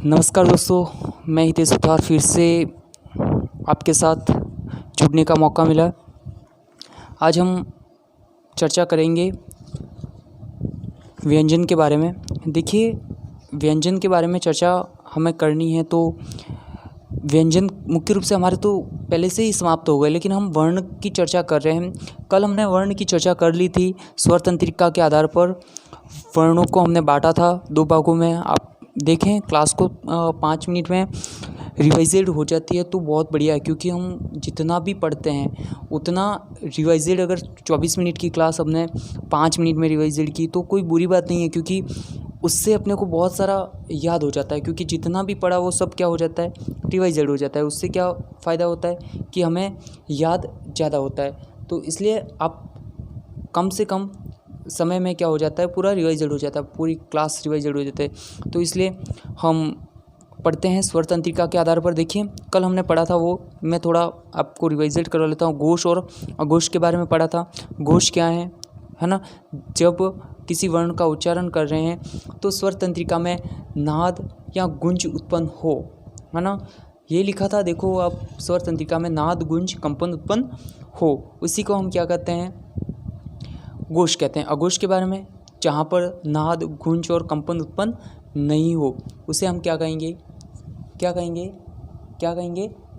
नमस्कार दोस्तों, मैं हितेश सुथार फिर से आपके साथ जुड़ने का मौका मिला। आज हम चर्चा करेंगे व्यंजन के बारे में। देखिए, व्यंजन के बारे में चर्चा हमें करनी है तो व्यंजन मुख्य रूप से हमारे तो पहले से ही समाप्त हो गए, लेकिन हम वर्ण की चर्चा कर रहे हैं। कल हमने वर्ण की चर्चा कर ली थी। स्वर तंत्रिका के आधार पर वर्णों को हमने बांटा था 2 भागों में। आप देखें क्लास को 5 मिनट में रिवाइजेड हो जाती है तो बहुत बढ़िया है, क्योंकि हम जितना भी पढ़ते हैं उतना रिवाइजेड, अगर 24 मिनट की क्लास हमने 5 मिनट में रिवाइजेड की तो कोई बुरी बात नहीं है, क्योंकि उससे अपने को बहुत सारा याद हो जाता है। क्योंकि जितना भी पढ़ा वो सब क्या हो जाता है, रिवाइजेड हो जाता है। उससे क्या फ़ायदा होता है कि हमें याद ज़्यादा होता है। तो इसलिए आप कम से कम समय में क्या हो जाता है, पूरा रिवाइजेड हो जाता है, पूरी क्लास रिवाइजेड हो जाती है। तो इसलिए हम पढ़ते हैं स्वर तंत्रिका के आधार पर। देखिए, कल हमने पढ़ा था वो मैं थोड़ा आपको रिवाइजेड करवा लेता हूँ। घोष और अघोष के बारे में पढ़ा था। घोष क्या है ना, जब किसी वर्ण का उच्चारण कर रहे हैं तो स्वर तंत्रिका में नाद या गुंज उत्पन्न हो, है ना, ये लिखा था। देखो आप, स्वर तंत्रिका में नाद गुंज कंपन उत्पन्न हो, उसी को हम क्या कहते हैं, घोष कहते हैं। अघोष के बारे में, जहाँ पर नाद गुंज और कंपन उत्पन्न नहीं हो, उसे हम क्या कहेंगे,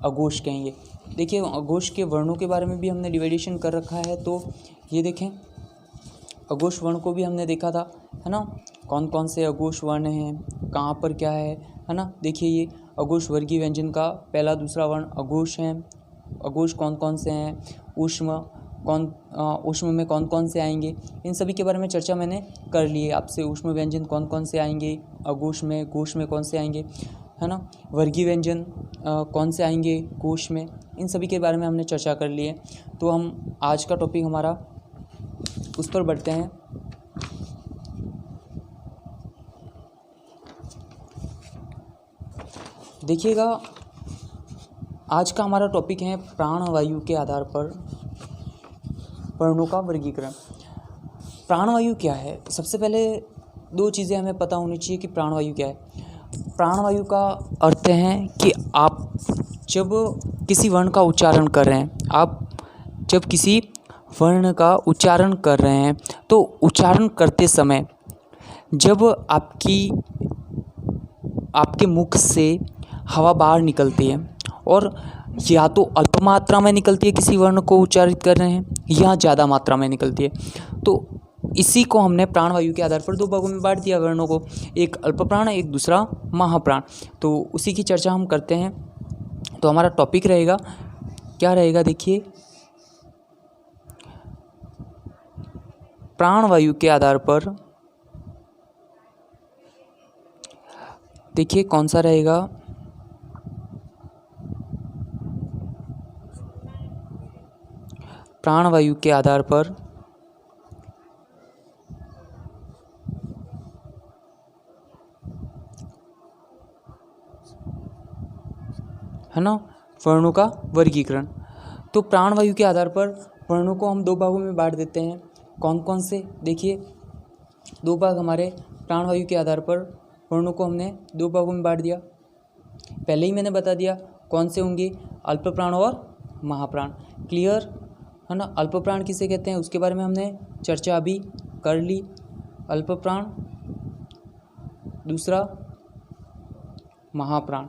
अघोष कहेंगे। देखिए, अघोष के वर्णों के बारे में भी हमने डिवाइडेशन कर रखा है। तो ये देखें, अघोष वर्ण को भी हमने देखा था, है ना, कौन कौन से अघोष वर्ण हैं, कहाँ पर क्या है ना। देखिए, ये अघोष वर्गीय व्यंजन का पहला दूसरा वर्ण अघोष हैं। अघोष कौन कौन से हैं, ऊष्म में कौन कौन से आएंगे, इन सभी के बारे में चर्चा मैंने कर ली है आपसे। ऊष्म व्यंजन कौन कौन से आएंगे अघोष में, घोष में कौन से आएंगे, है ना, वर्गीय व्यंजन कौन से आएंगे घोष में, इन सभी के बारे में हमने चर्चा कर ली है। तो हम आज का टॉपिक हमारा उस पर बढ़ते हैं। देखिएगा, आज का हमारा टॉपिक है प्राणवायु के आधार पर वर्णों का वर्गीकरण। प्राणवायु क्या है, सबसे पहले 2 चीज़ें हमें पता होनी चाहिए कि प्राणवायु क्या है। प्राणवायु का अर्थ है कि आप जब किसी वर्ण का उच्चारण कर रहे हैं, तो उच्चारण करते समय जब आपके मुख से हवा बाहर निकलती है, और या तो अल्प मात्रा में निकलती है, किसी वर्ण को उच्चारित कर रहे हैं, या ज़्यादा मात्रा में निकलती है, तो इसी को हमने प्राणवायु के आधार पर 2 भागों में बांट दिया वर्णों को, एक अल्प प्राण, एक दूसरा महाप्राण। तो उसी की चर्चा हम करते हैं। तो हमारा टॉपिक रहेगा, क्या रहेगा, देखिए, प्राणवायु के आधार पर। देखिए कौन सा रहेगा, प्राणवायु के आधार पर है ना, वर्णों का वर्गीकरण। तो प्राणवायु के आधार पर वर्णों को हम 2 भागों में बांट देते हैं। कौन कौन से, देखिए 2 भाग हमारे प्राणवायु के आधार पर वर्णों को हमने 2 भागों में बांट दिया। पहले ही मैंने बता दिया कौन से होंगे, अल्प प्राण और महाप्राण। क्लियर है ना। अल्प प्राण किसे कहते हैं उसके बारे में हमने चर्चा अभी कर ली। अल्प प्राण, दूसरा महाप्राण,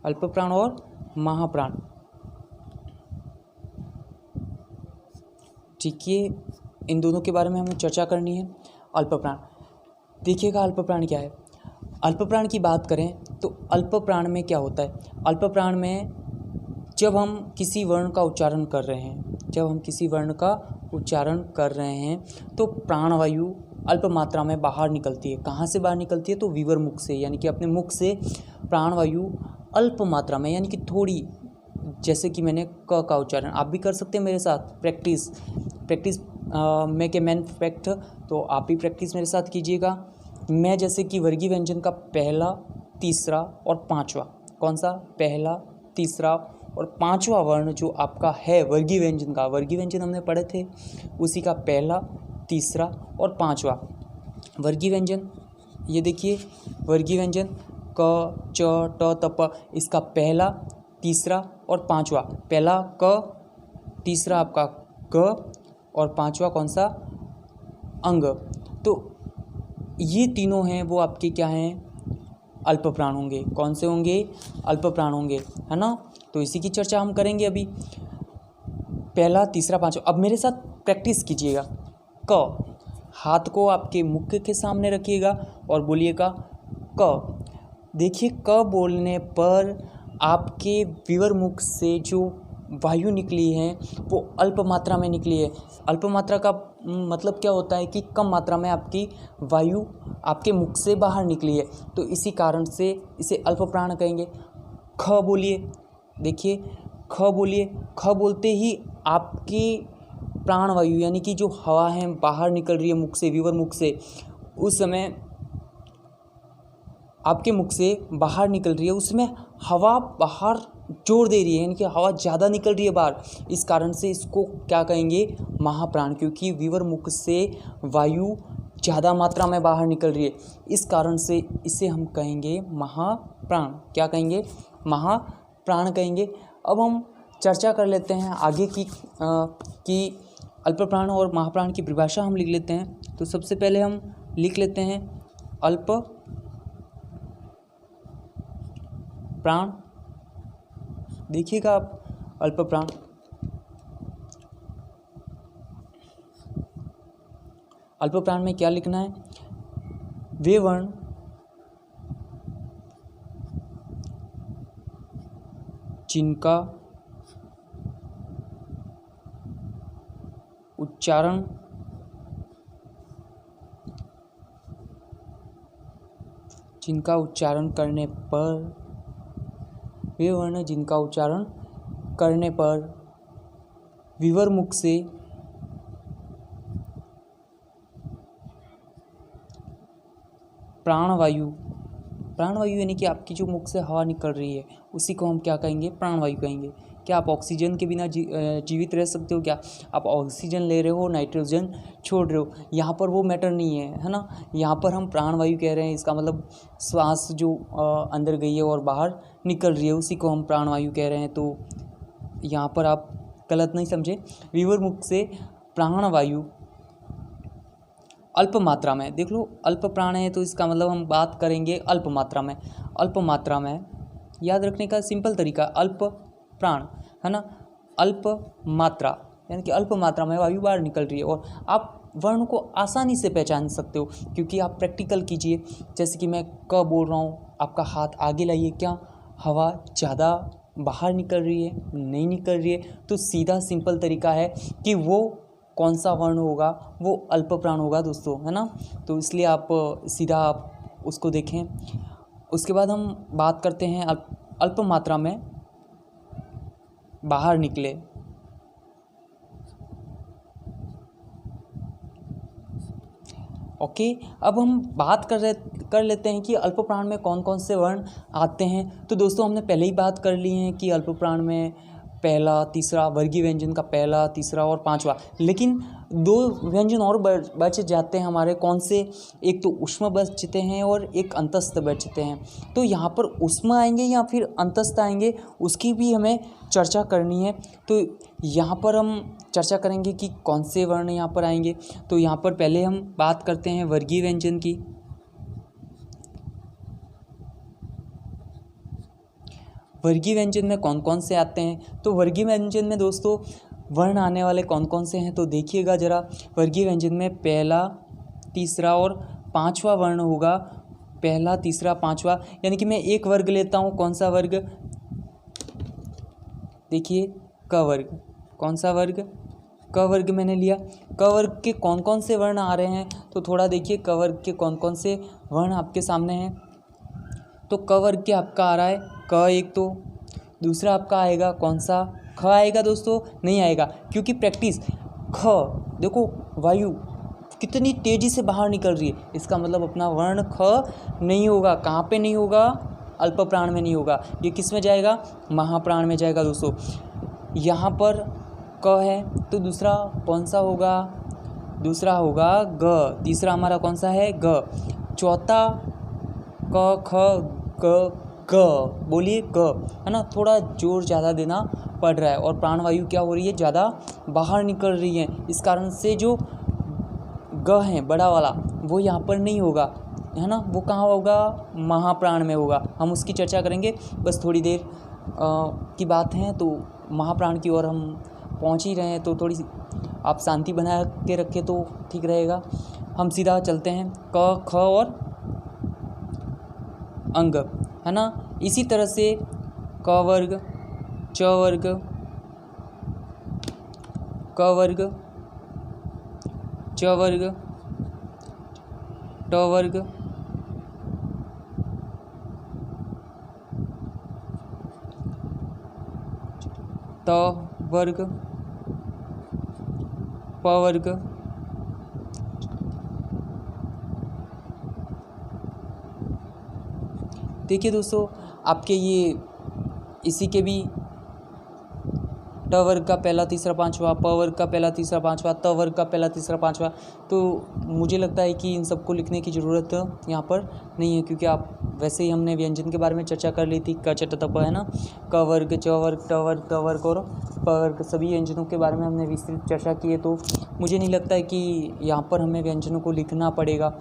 अल्प प्राण और महाप्राण। ठीक है, इन दोनों के बारे में हमें चर्चा करनी है। अल्प प्राण, देखिएगा अल्प प्राण क्या है। अल्प प्राण की बात करें तो अल्प प्राण में क्या होता है, अल्प प्राण में जब हम किसी वर्ण का उच्चारण कर रहे हैं तो प्राणवायु अल्प मात्रा में बाहर निकलती है। कहाँ से बाहर निकलती है, तो विवर मुख से, यानी कि अपने मुख से प्राणवायु अल्प मात्रा में, यानी कि थोड़ी, जैसे कि मैंने क का उच्चारण, आप भी कर सकते हैं मेरे साथ। Practice make a man perfect, तो आप भी प्रैक्टिस मेरे साथ कीजिएगा। मैं जैसे कि वर्गीय व्यंजन का पहला, तीसरा और पांचवा, कौन सा, पहला, तीसरा और पांचवा वर्ण जो आपका है वर्गीय व्यंजन का, वर्गीय व्यंजन हमने पढ़े थे, उसी का पहला, तीसरा और पांचवा वर्गीय व्यंजन ये देखिए वर्गीय व्यंजन क, च, ट, त, प, इसका पहला, तीसरा और पांचवा, पहला क, तीसरा आपका क और पांचवा कौन सा, अंग। तो ये तीनों हैं वो आपके क्या हैं, अल्प प्राण होंगे। कौन से होंगे, अल्प प्राण होंगे, है ना। तो इसी की चर्चा हम करेंगे अभी, पहला, तीसरा, पांचवा। अब मेरे साथ प्रैक्टिस कीजिएगा। क, हाथ को आपके मुख के सामने रखिएगा और बोलिएगा क। देखिए क बोलने पर आपके विवर मुख से जो वायु निकली है वो अल्प मात्रा में निकली है। अल्प मात्रा का मतलब क्या होता है कि कम मात्रा में आपकी वायु आपके मुख से बाहर निकली है, तो इसी कारण से इसे अल्प प्राण कहेंगे। ख बोलिए, देखिए ख बोलिए, ख बोलते ही आपकी प्राण वायु यानी कि जो हवा है बाहर निकल रही है मुख से, विवर मुख से, उस समय आपके मुख से बाहर निकल रही है, उसमें हवा बाहर जोर दे रही है, यानी कि हवा ज़्यादा निकल रही है बाहर। इस कारण से इसको क्या कहेंगे, महाप्राण, क्योंकि विवर मुख से वायु ज़्यादा मात्रा में बाहर निकल रही है, इस कारण से इसे हम कहेंगे महाप्राण। क्या कहेंगे, महाप्राण कहेंगे। अब हम चर्चा कर लेते हैं आगे की अल्प प्राण और महाप्राण की परिभाषा हम लिख लेते हैं। तो सबसे पहले हम लिख लेते हैं अल्प प्राण। देखिएगा आप अल्प प्राण, अल्प प्राण में क्या लिखना है, वे वर्ण जिनका उच्चारण करने पर, वे वर्ण जिनका उच्चारण करने पर विवर मुख से प्राणवायु यानी कि आपकी जो मुख से हवा निकल रही है उसी को हम क्या कहेंगे, प्राणवायु कहेंगे। क्या आप ऑक्सीजन के बिना जीवित रह सकते हो? क्या आप ऑक्सीजन ले रहे हो, नाइट्रोजन छोड़ रहे हो? यहाँ पर वो मैटर नहीं है ना। यहाँ पर हम प्राणवायु कह रहे हैं, इसका मतलब श्वास जो अंदर गई है और बाहर निकल रही है उसी को हम प्राणवायु कह रहे हैं। तो यहाँ पर आप गलत नहीं समझे। विवर मुख से प्राणवायु अल्प मात्रा में, देख लो अल्प प्राण है तो इसका मतलब हम बात करेंगे अल्प मात्रा में। अल्प मात्रा में याद रखने का सिंपल तरीका, अल्प प्राण, है ना। अल्प मात्रा यानी कि अल्प मात्रा में वायु बाहर निकल रही है, और आप वर्ण को आसानी से पहचान सकते हो क्योंकि आप प्रैक्टिकल कीजिए। जैसे कि मैं क बोल रहा हूँ, आपका हाथ आगे लाइए, क्या हवा ज़्यादा बाहर निकल रही है, नहीं निकल रही है? तो सीधा सिंपल तरीका है कि वो कौन सा वर्ण होगा, वो अल्प प्राण होगा दोस्तों, है ना। तो इसलिए आप सीधा आप उसको देखें। उसके बाद हम बात करते हैं अल्प मात्रा में बाहर निकले। ओके, अब हम बात कर लेते हैं कि अल्प प्राण में कौन कौन से वर्ण आते हैं। तो दोस्तों हमने पहले ही बात कर ली है कि अल्प प्राण में पहला, तीसरा, वर्गीय व्यंजन का पहला, तीसरा और पांचवा, लेकिन दो व्यंजन और बच जाते हैं हमारे। कौन से? एक तो ऊष्म बचते हैं और एक अंतस्थ बचते हैं। तो यहाँ पर ऊष्म आएंगे या फिर अंतस्थ आएंगे, उसकी भी हमें चर्चा करनी है। तो यहाँ पर हम चर्चा करेंगे कि कौन से वर्ण यहाँ पर आएंगे। तो यहाँ पर पहले हम बात करते हैं वर्गीय व्यंजन की। वर्गीय व्यंजन में कौन कौन से आते हैं? तो वर्गीय व्यंजन में दोस्तों वर्ण आने वाले कौन कौन से हैं, तो देखिएगा ज़रा। वर्गीय व्यंजन में पहला, तीसरा और पांचवा वर्ण होगा। पहला, तीसरा, पांचवा, यानी कि मैं एक वर्ग लेता हूँ। कौन सा वर्ग? देखिए क वर्ग। कौन सा वर्ग? क वर्ग मैंने लिया। क वर्ग के कौन कौन से वर्ण आ रहे हैं, तो थोड़ा देखिए क वर्ग के कौन कौन से वर्ण आपके सामने हैं। तो क वर्ग के आपका आ रहा है क एक, तो दूसरा आपका आएगा कौन सा? ख आएगा दोस्तों? नहीं आएगा, क्योंकि प्रैक्टिस। ख देखो वायु कितनी तेज़ी से बाहर निकल रही है, इसका मतलब अपना वर्ण ख नहीं होगा। कहाँ पे नहीं होगा? अल्प प्राण में नहीं होगा। ये किस में जाएगा? महाप्राण में जाएगा दोस्तों। यहाँ पर क है तो दूसरा कौन सा होगा? दूसरा होगा ग। तीसरा हमारा कौन सा है? ग। चौथा क ख ग ग, बोलिए ग, है ना, थोड़ा जोर ज़्यादा देना पड़ रहा है और प्राणवायु क्या हो रही है, ज़्यादा बाहर निकल रही है। इस कारण से जो ग है बड़ा वाला वो यहाँ पर नहीं होगा, है ना, वो कहाँ होगा, महाप्राण में होगा। हम उसकी चर्चा करेंगे, बस थोड़ी देर की बात है। तो महाप्राण की ओर हम पहुँच ही रहे हैं, तो थोड़ी सी आप शांति बना के रखें तो ठीक रहेगा। हम सीधा चलते हैं क ख और अंग, है ना। इसी तरह से क वर्ग, च वर्ग, क वर्ग, च वर्ग, ट वर्ग, त वर्ग, प वर्ग, देखिए दोस्तों, आपके ये इसी के भी ट वर्ग का पहला तीसरा पांचवा, प वर्ग का पहला तीसरा पांचवा, त वर्ग का पहला तीसरा पांचवा। तो मुझे लगता है कि इन सबको लिखने की ज़रूरत यहाँ पर नहीं है, क्योंकि आप वैसे ही हमने व्यंजन के बारे में चर्चा कर ली थी, क च ट त प, है ना। क वर्ग, च वर्ग, ट वर्ग, त वर्ग और प वर्ग, सभी व्यंजनों के बारे में हमने विस्तृत चर्चा की है। तो मुझे नहीं लगता है कि यहाँ पर हमें व्यंजनों को लिखना पड़ेगा।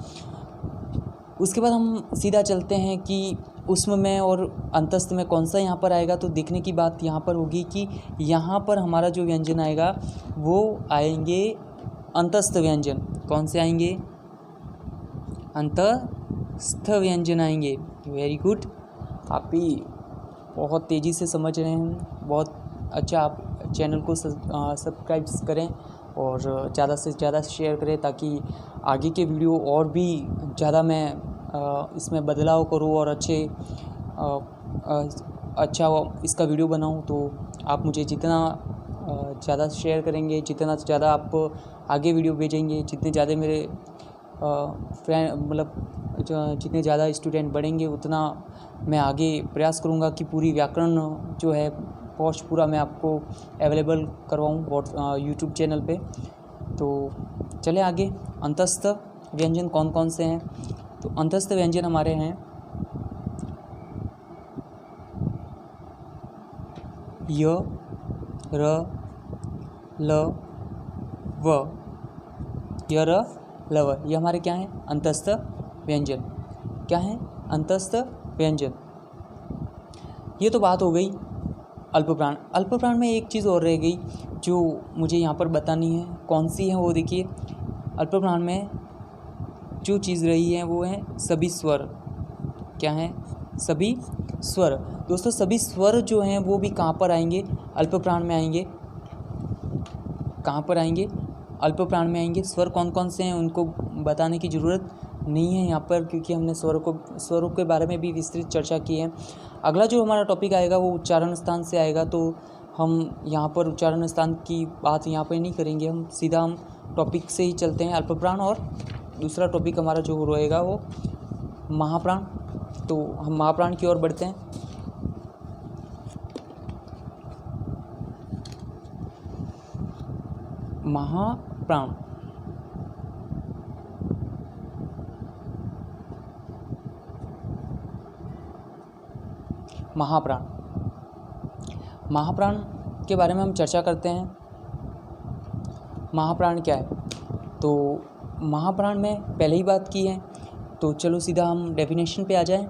उसके बाद हम सीधा चलते हैं कि उष्म में और अंतस्थ में कौन सा यहाँ पर आएगा। तो देखने की बात यहाँ पर होगी कि यहाँ पर हमारा जो व्यंजन आएगा वो आएंगे अंतस्थ व्यंजन। कौन से आएंगे, अंतस्थ व्यंजन आएंगे। वेरी गुड, आप भी बहुत तेज़ी से समझ रहे हैं, बहुत अच्छा। आप चैनल को सब्सक्राइब करें और ज़्यादा से ज़्यादा शेयर करें, ताकि आगे के वीडियो और भी ज़्यादा मैं इसमें बदलाव करूँ और अच्छा इसका वीडियो बनाऊँ। तो आप मुझे जितना ज़्यादा शेयर करेंगे, जितना ज़्यादा आप आगे वीडियो भेजेंगे, जितने ज़्यादा मेरे जितने ज़्यादा स्टूडेंट बढ़ेंगे, उतना मैं आगे प्रयास करूँगा कि पूरी व्याकरण जो है पोस्ट पूरा मैं आपको अवेलेबल करवाऊँ यूट्यूब चैनल पे। तो चले आगे, अंतस्थ व्यंजन कौन कौन से हैं। तो अंतस्थ व्यंजन हमारे हैं य, र, ल, व, य, र, ल, व, ये हमारे क्या हैं, अंतस्थ व्यंजन। क्या हैं, अंतस्थ व्यंजन। ये तो बात हो गई अल्पप्राण। अल्पप्राण में एक चीज़ और रह गई जो मुझे यहाँ पर बतानी है, कौन सी है वो देखिए। अल्पप्राण में जो चीज़ रही है वो है सभी स्वर। क्या है, सभी स्वर। दोस्तों सभी स्वर जो हैं वो भी कहाँ पर आएंगे, अल्पप्राण में आएंगे। कहाँ पर आएंगे, अल्पप्राण में आएंगे। स्वर कौन कौन से हैं उनको बताने की ज़रूरत नहीं है यहाँ पर, क्योंकि हमने स्वरों के बारे में भी विस्तृत चर्चा की है। अगला जो हमारा टॉपिक आएगा वो उच्चारण स्थान से आएगा। तो हम यहाँ पर उच्चारण स्थान की बात यहाँ पर नहीं करेंगे, हम सीधा टॉपिक से ही चलते हैं, अल्पप्राण। और दूसरा टॉपिक हमारा जो रहेगा वो महाप्राण। तो हम महाप्राण की ओर बढ़ते हैं। महाप्राण, महाप्राण, महाप्राण के बारे में हम चर्चा करते हैं। महाप्राण क्या है, तो महाप्राण में पहले ही बात की है, तो चलो सीधा हम डेफिनेशन पे आ जाएं।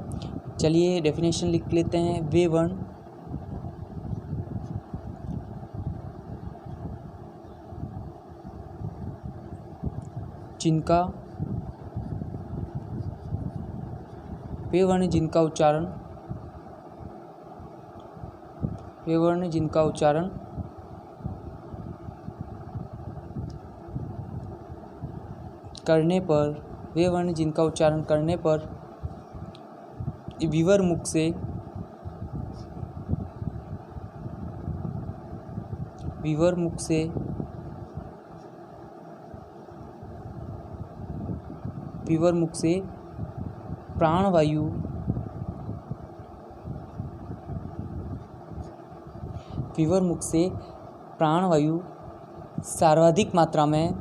चलिए डेफिनेशन लिख लेते हैं। वे वर्ण जिनका उच्चारण करने पर विवर मुख से प्राणवायु सर्वाधिक मात्रा में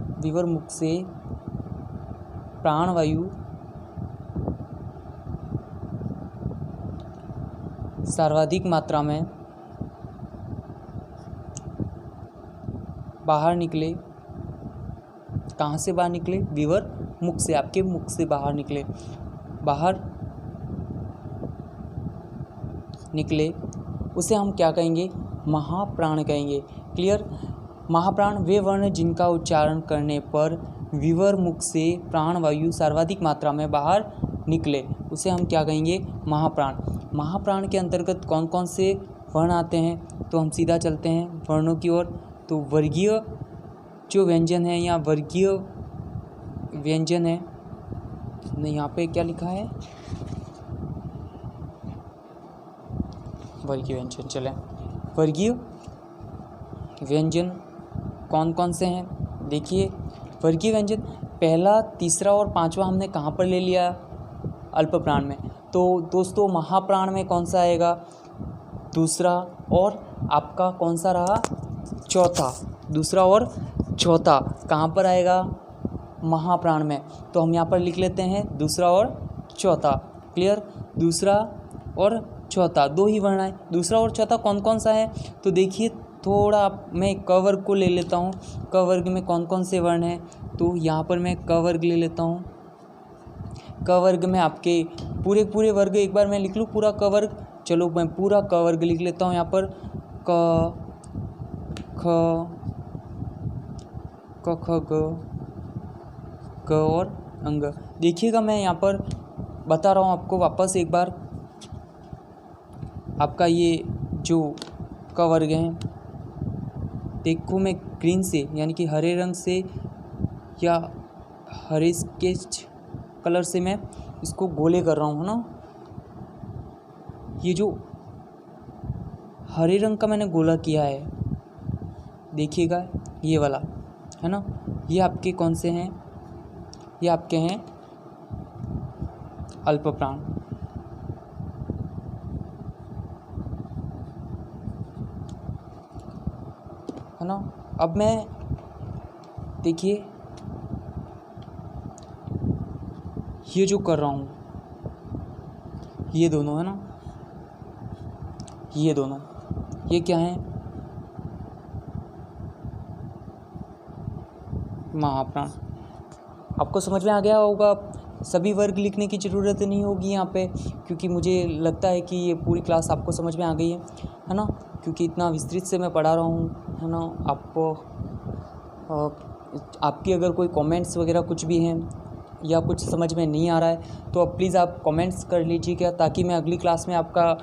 सर्वाधिक मात्रा में बाहर निकले। कहाँ से बाहर निकले? विवर मुख से, आपके मुख से बाहर निकले, बाहर निकले, उसे हम क्या कहेंगे? महाप्राण कहेंगे। क्लियर? महाप्राण वे वर्ण जिनका उच्चारण करने पर विवर मुख से प्राण वायु सर्वाधिक मात्रा में बाहर निकले, उसे हम क्या कहेंगे? महाप्राण। महाप्राण के अंतर्गत कौन कौन से वर्ण आते हैं? तो हम सीधा चलते हैं वर्णों की ओर। तो वर्गीय जो व्यंजन है या वर्गीय व्यंजन है, यहाँ पे क्या लिखा है? वर्गीय व्यंजन। चलें, वर्गीय व्यंजन कौन कौन से हैं? देखिए, वर्गीय व्यंजन पहला, तीसरा और पांचवा हमने कहाँ पर ले लिया? अल्प प्राण में। तो दोस्तों महाप्राण में कौन सा आएगा? दूसरा, और आपका कौन सा रहा? चौथा। दूसरा और चौथा कहाँ पर आएगा? महाप्राण में। तो हम यहाँ पर लिख लेते हैं दूसरा और चौथा। क्लियर? दूसरा और चौथा, दो ही वर्ण है। दूसरा और चौथा कौन कौन सा है? तो देखिए, थोड़ा मैं क वर्ग को ले लेता हूँ। क वर्ग में कौन कौन से वर्ण हैं? तो यहाँ पर मैं क वर्ग ले लेता हूँ। क वर्ग में आपके पूरे वर्ग, एक बार मैं लिख लूँ पूरा क वर्ग। चलो मैं पूरा क वर्ग लिख लेता हूँ यहाँ पर। क ख क ख ग और अंग। देखिएगा, मैं यहाँ पर बता रहा हूँ आपको वापस एक बार। आपका ये जो क वर्ग है, देखो मैं ग्रीन से यानी कि हरे रंग से या हरे स्केच कलर से मैं इसको गोले कर रहा हूँ ना। ये जो हरे रंग का मैंने गोला किया है, देखिएगा ये वाला है ना, ये आपके कौन से हैं? ये आपके हैं अल्प प्राण। है ना। अब मैं देखिए ये जो कर रहा हूँ, ये दोनों है ना, ये दोनों, ये क्या है? महाप्राण। आपको समझ में आ गया होगा। सभी वर्ग लिखने की ज़रूरत नहीं होगी यहाँ पे, क्योंकि मुझे लगता है कि ये पूरी क्लास आपको समझ में आ गई है ना, क्योंकि इतना विस्तृत से मैं पढ़ा रहा हूँ, है ना। आपको आपकी अगर कोई कमेंट्स वगैरह कुछ भी हैं या कुछ समझ में नहीं आ रहा है तो अब प्लीज़ आप कमेंट्स कर लीजिएगा, ताकि मैं अगली क्लास में आपका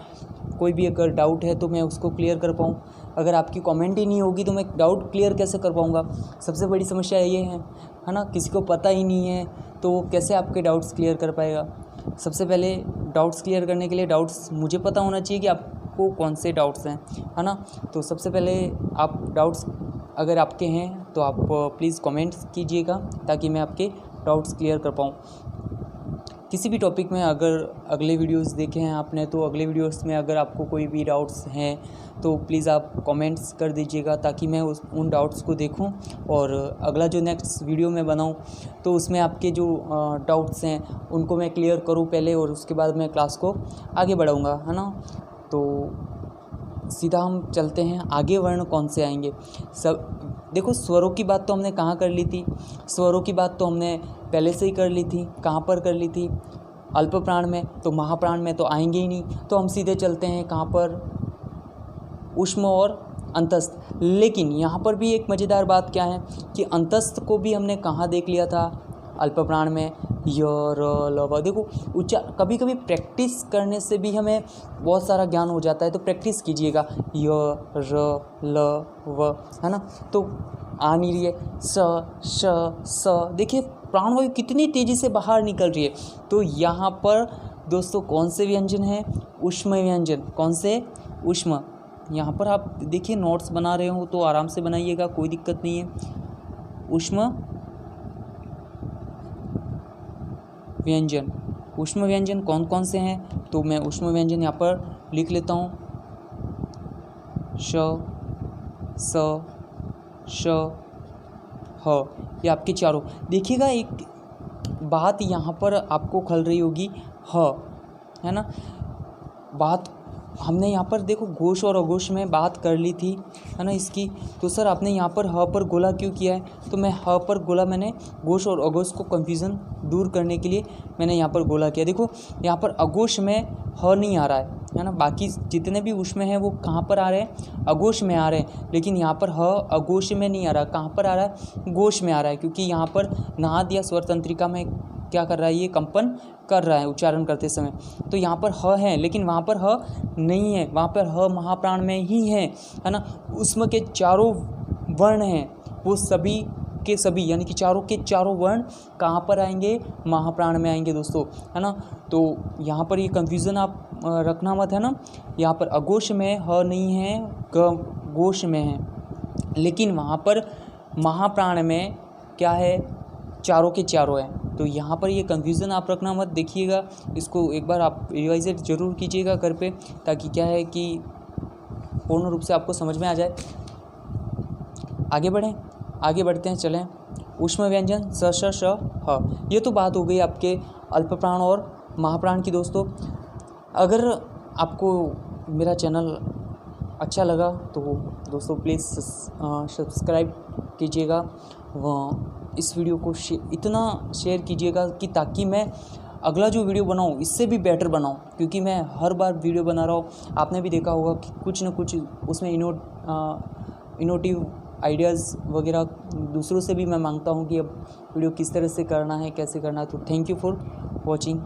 कोई भी अगर डाउट है तो मैं उसको क्लियर कर पाऊँ। अगर आपकी कमेंट ही नहीं होगी तो मैं डाउट क्लियर कैसे कर पाऊँगा? सबसे बड़ी समस्या ये है ना, किसी को पता ही नहीं है तो वो कैसे आपके डाउट्स क्लियर कर पाएगा? सबसे पहले डाउट्स क्लियर करने के लिए डाउट्स मुझे पता होना चाहिए कि आपको कौन से डाउट्स हैं, है ना। तो सबसे पहले आप डाउट्स अगर आपके हैं तो आप प्लीज़ कमेंट्स कीजिएगा, ताकि मैं आपके डाउट्स क्लियर कर पाऊँ। किसी भी टॉपिक में अगर अगले वीडियोस देखे हैं आपने, तो अगले वीडियोस में अगर आपको कोई भी डाउट्स हैं तो प्लीज़ आप कमेंट्स कर दीजिएगा, ताकि मैं उन डाउट्स को देखूं और अगला जो नेक्स्ट वीडियो में बनाऊं तो उसमें आपके जो डाउट्स हैं उनको मैं क्लियर करूं पहले, और उसके बाद मैं क्लास को आगे बढ़ाऊंगा, है ना। तो सीधा हम चलते हैं आगे। वर्ण कौन से आएंगे? सब देखो, स्वरों की बात तो हमने कहाँ कर ली थी? स्वरों की बात तो हमने पहले से ही कर ली थी। कहाँ पर कर ली थी? अल्प प्राण में। तो महाप्राण में तो आएंगे ही नहीं, तो हम सीधे चलते हैं कहाँ पर? ऊष्म और अंतस्थ। लेकिन यहाँ पर भी एक मज़ेदार बात क्या है कि अंतस्थ को भी हमने कहाँ देख लिया था? अल्प प्राण में। य र ल व। देखो, कभी कभी प्रैक्टिस करने से भी हमें बहुत सारा ज्ञान हो जाता है, तो प्रैक्टिस कीजिएगा। य र ल व, है ना। तो आ नहीं रही है स श स। देखिए प्राण वायु कितनी तेज़ी से बाहर निकल रही है। तो यहाँ पर दोस्तों कौन से व्यंजन है? ऊष्म व्यंजन। कौन से? ऊष्म। यहाँ पर आप देखिए, नोट्स बना रहे हो तो आराम से बनाइएगा, कोई दिक्कत नहीं है। ऊष्म व्यंजन। ऊष्म व्यंजन कौन कौन से हैं? तो मैं ऊष्म व्यंजन यहाँ पर लिख लेता हूँ। श, स, श, ह। ये आपके चारों। देखिएगा, एक बात यहाँ पर आपको खल रही होगी, ह, है ना। बात हमने यहाँ पर देखो घोष और अघोष में बात कर ली थी, है ना इसकी। तो सर आपने यहाँ पर ह पर गोला क्यों किया है? तो मैं ह पर गोला मैंने घोष और अघोष को कन्फ्यूज़न दूर करने के लिए मैंने यहाँ पर गोला किया। देखो यहाँ पर अघोष में ह नहीं आ रहा है ना, बाकी जितने भी उसमें हैं वो कहाँ पर आ रहे हैं? अघोष में आ रहे हैं, लेकिन यहाँ पर ह अघोष में नहीं आ रहा, कहाँ पर आ रहा है? घोष में आ रहा है, क्योंकि यहाँ पर नाद या स्वर तंत्रिका में क्या कर रहा है? ये कंपन कर रहा है उच्चारण करते समय। तो यहाँ पर ह है, लेकिन वहाँ पर ह नहीं है, वहाँ पर ह महाप्राण में ही है ना। उसमें के चारों वर्ण हैं वो सभी के सभी, यानी कि चारों के चारों वर्ण कहाँ पर आएंगे? महाप्राण में आएंगे दोस्तों, है ना। तो यहाँ पर ये कन्फ्यूज़न आप रखना मत, है ना। यहाँ पर अघोष में ह नहीं है, घोष में है, लेकिन वहाँ पर महाप्राण में क्या है? चारों के चारों हैं। तो यहाँ पर ये कन्फ्यूज़न आप रखना मत। देखिएगा इसको एक बार आप रिवाइज ज़रूर कीजिएगा घर पे, ताकि क्या है कि पूर्ण रूप से आपको समझ में आ जाए। आगे बढ़ते हैं, चलें। ऊष्म व्यंजन स श श ह, ये तो बात हो गई आपके अल्प प्राण और महाप्राण की दोस्तों। अगर आपको मेरा चैनल अच्छा लगा तो दोस्तों प्लीज़ सब्सक्राइब कीजिएगा, व इस वीडियो को इतना शेयर कीजिएगा कि ताकि मैं अगला जो वीडियो बनाऊँ इससे भी बेटर बनाऊँ, क्योंकि मैं हर बार वीडियो बना रहा हूँ। आपने भी देखा होगा कि कुछ ना कुछ उसमें इनोवेटिव आइडियाज़ वगैरह दूसरों से भी मैं मांगता हूँ कि अब वीडियो किस तरह से करना है, कैसे करना है। तो थैंक यू फॉर वॉचिंग।